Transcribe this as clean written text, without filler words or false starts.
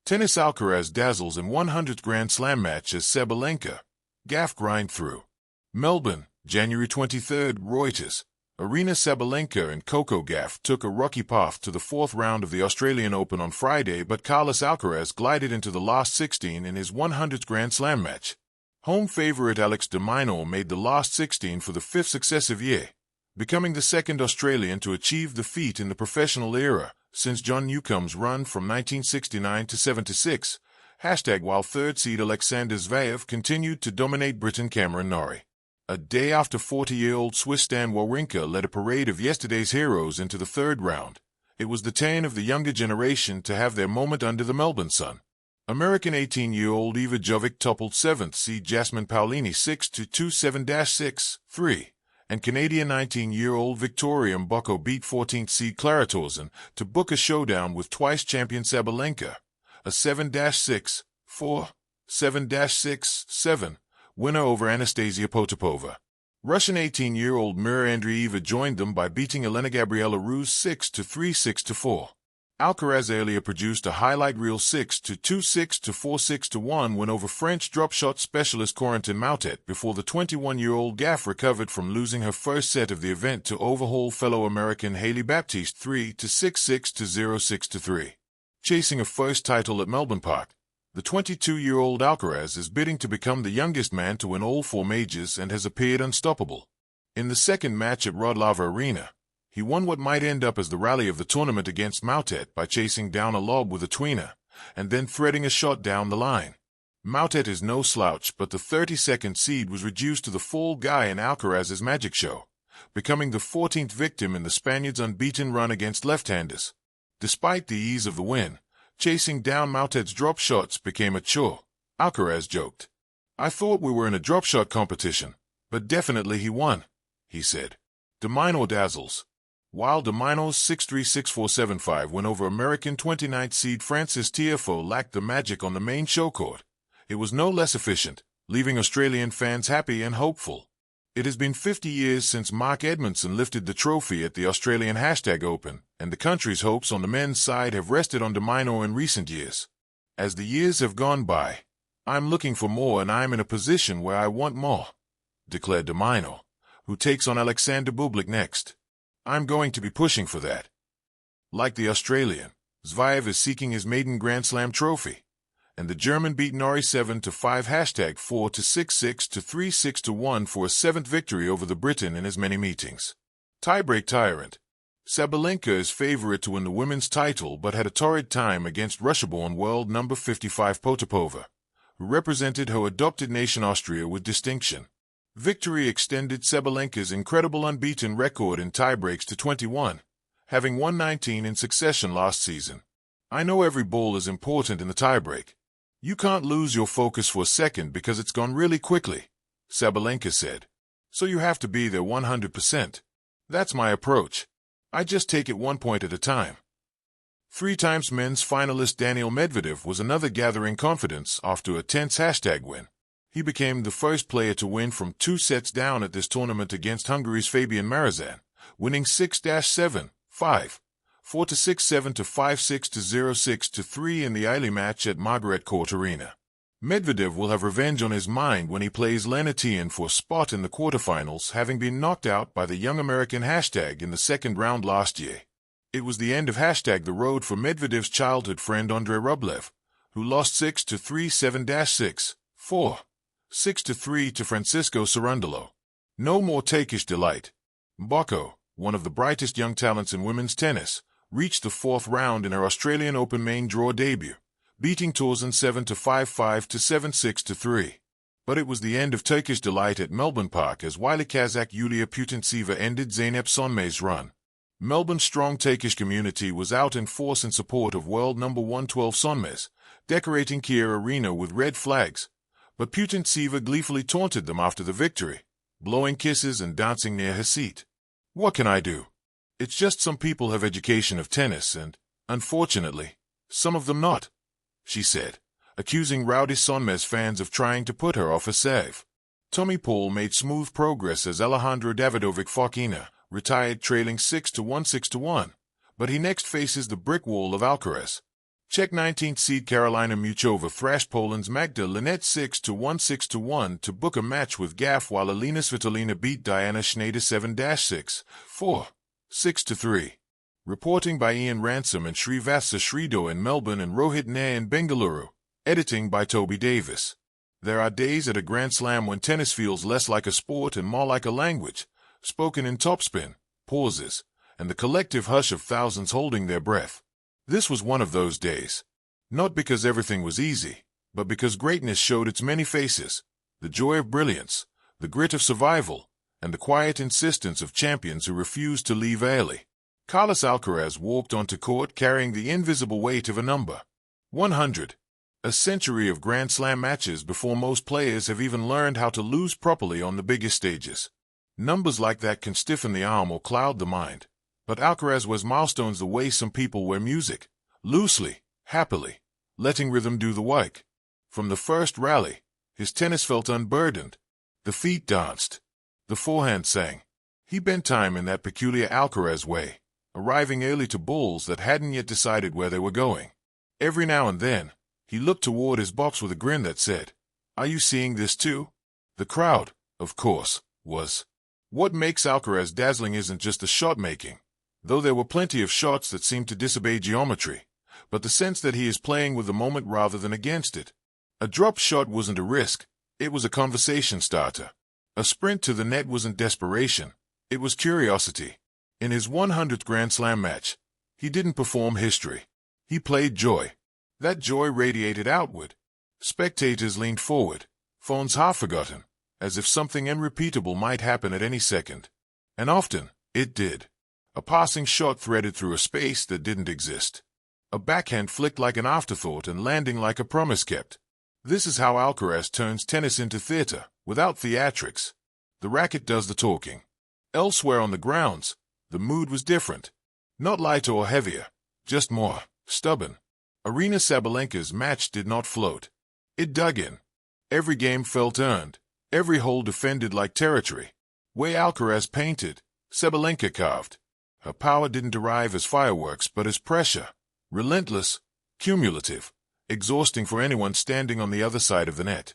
Tennis Alcaraz dazzles in 100th Grand Slam match as Sabalenka Gauff grind through. Melbourne, January 23, Reuters. Arena Sabalenka and Coco Gauff took a rocky path to the fourth round of the Australian Open on Friday, but Carlos Alcaraz glided into the last 16 in his 100th Grand Slam match. Home favourite Alex de Minaur made the last 16 for the fifth successive year, becoming the second Australian to achieve the feat in the professional era since John Newcomb's run from 1969 to 76. While third seed Alexander Zverev continued to dominate Britain Cameron Norrie. A day after 40-year-old Swiss Stan Wawrinka led a parade of yesterday's heroes into the third round, it was the turn of the younger generation to have their moment under the Melbourne sun. American 18-year-old Eva Jovic toppled 7th seed Jasmine Paolini 6-2 7-6-3, and Canadian 19-year-old Victoria Mboko beat 14th seed Clara Tauson to book a showdown with twice-champion Sabalenka, a 7-6-4, 7-6-7 winner over Anastasia Potapova. Russian 18-year-old Mira Andreeva joined them by beating Elena Gabriela Ruse 6-3 6-4. Alcaraz earlier produced a highlight reel 6-2 6-4 6-1 win over French drop shot specialist Corentin Moutet before the 21-year-old Gauff recovered from losing her first set of the event to overhaul fellow American Hailey Baptiste 3-6 6-0 6-3. Chasing a first title at Melbourne Park, the 22-year-old Alcaraz is bidding to become the youngest man to win all four majors and has appeared unstoppable. In the second match at Rod Laver Arena, he won what might end up as the rally of the tournament against Moutet by chasing down a lob with a tweener and then threading a shot down the line. Moutet is no slouch, but the 32nd seed was reduced to the fall guy in Alcaraz's magic show, becoming the 14th victim in the Spaniard's unbeaten run against left-handers. Despite the ease of the win, chasing down Moutet's drop shots became a chore, Alcaraz joked. "I thought we were in a drop shot competition, but definitely he won," he said. De Minaur dazzles. While de Minaur's 6-3 6-4 7-5 win over American 29th seed Frances Tiafoe lacked the magic on the main show court, it was no less efficient, leaving Australian fans happy and hopeful. It has been 50 years since Mark Edmondson lifted the trophy at the Australian Open, and the country's hopes on the men's side have rested on de Minaur in recent years. As the years have gone by, I'm looking for more and I'm in a position where I want more, declared de Minaur, who takes on Alexander Bublik next. "I'm going to be pushing for that." Like the Australian, Zverev is seeking his maiden Grand Slam trophy, and the German beat Norrie 7-5 4-6 6-3 6-1 for a seventh victory over the Briton in as many meetings. Tiebreak tyrant. Sabalenka is favorite to win the women's title but had a torrid time against Russia-born world number 55 Potapova, who represented her adopted nation Austria with distinction. Victory extended Sabalenka's incredible unbeaten record in tiebreaks to 21, having won 19 in succession last season. "I know every ball is important in the tiebreak. You can't lose your focus for a second because it's gone really quickly," Sabalenka said. "So you have to be there 100%. That's my approach. I just take it one point at a time." Three-time men's finalist Daniil Medvedev was another gathering confidence after a tense win. He became the first player to win from 2 sets down at this tournament against Hungary's Fabian Marozsan, winning 6-7, 5, 4-6 7-5 6-0 6-3 in the early match at Margaret Court Arena. Medvedev will have revenge on his mind when he plays Lennart Tien for a spot in the quarterfinals, having been knocked out by the young American in the second round last year. It was the end of the road for Medvedev's childhood friend Andrei Rublev, who lost 6-3 7-6, 4, 6-3 to Francisco Cerundolo. No more Turkish delight. Mboko, one of the brightest young talents in women's tennis, reached the fourth round in her Australian Open main draw debut, beating Tauson 7-5 5-7 6-3. But it was the end of Turkish delight at Melbourne Park as wily Kazakh Yulia Putintseva ended Zeynep Sonmez's run. Melbourne's strong Turkish community was out in force in support of world number 112 Sonmez, decorating Kia Arena with red flags, but Putintseva gleefully taunted them after the victory, blowing kisses and dancing near her seat. "What can I do? It's just some people have education of tennis and, unfortunately, some of them not," she said, accusing rowdy Sonmez fans of trying to put her off a serve. Tommy Paul made smooth progress as Alejandro Davidovic Fokina retired trailing 6-1 6-1, but he next faces the brick wall of Alcaraz. Czech 19th seed Karolina Muchova thrashed Poland's Magda Linette 6-1 6-1 to book a match with Gauff, while Elina Svitolina beat Diana Schneider 7-6, 4, 6-3. Reporting by Ian Ransom and Srivastava Srido in Melbourne and Rohit Nair in Bengaluru. Editing by Toby Davis. There are days at a Grand Slam when tennis feels less like a sport and more like a language, spoken in topspin, pauses, and the collective hush of thousands holding their breath. This was one of those days. Not because everything was easy, but because greatness showed its many faces, the joy of brilliance, the grit of survival, and the quiet insistence of champions who refused to leave early. Carlos Alcaraz walked onto court carrying the invisible weight of a number. 100. A century of Grand Slam matches before most players have even learned how to lose properly on the biggest stages. Numbers like that can stiffen the arm or cloud the mind. But Alcaraz wears milestones the way some people wear music, loosely, happily, letting rhythm do the work. From the first rally, his tennis felt unburdened. The feet danced. The forehand sang. He bent time in that peculiar Alcaraz way, arriving early to balls that hadn't yet decided where they were going. Every now and then, he looked toward his box with a grin that said, "Are you seeing this too?" The crowd, of course, was. What makes Alcaraz dazzling isn't just the shot-making, though there were plenty of shots that seemed to disobey geometry, but the sense that he is playing with the moment rather than against it. A drop shot wasn't a risk, it was a conversation starter. A sprint to the net wasn't desperation, it was curiosity. In his 100th Grand Slam match, he didn't perform history. He played joy. That joy radiated outward. Spectators leaned forward, phones half forgotten, as if something unrepeatable might happen at any second. And often, it did. A passing shot threaded through a space that didn't exist. A backhand flicked like an afterthought and landing like a promise kept. This is how Alcaraz turns tennis into theater, without theatrics. The racket does the talking. Elsewhere on the grounds, the mood was different. Not lighter or heavier, just more stubborn. Arena Sabalenka's match did not float. It dug in. Every game felt earned. Every hole defended like territory. Way Alcaraz painted, Sabalenka carved. Her power didn't arrive as fireworks but as pressure. Relentless, cumulative, exhausting for anyone standing on the other side of the net.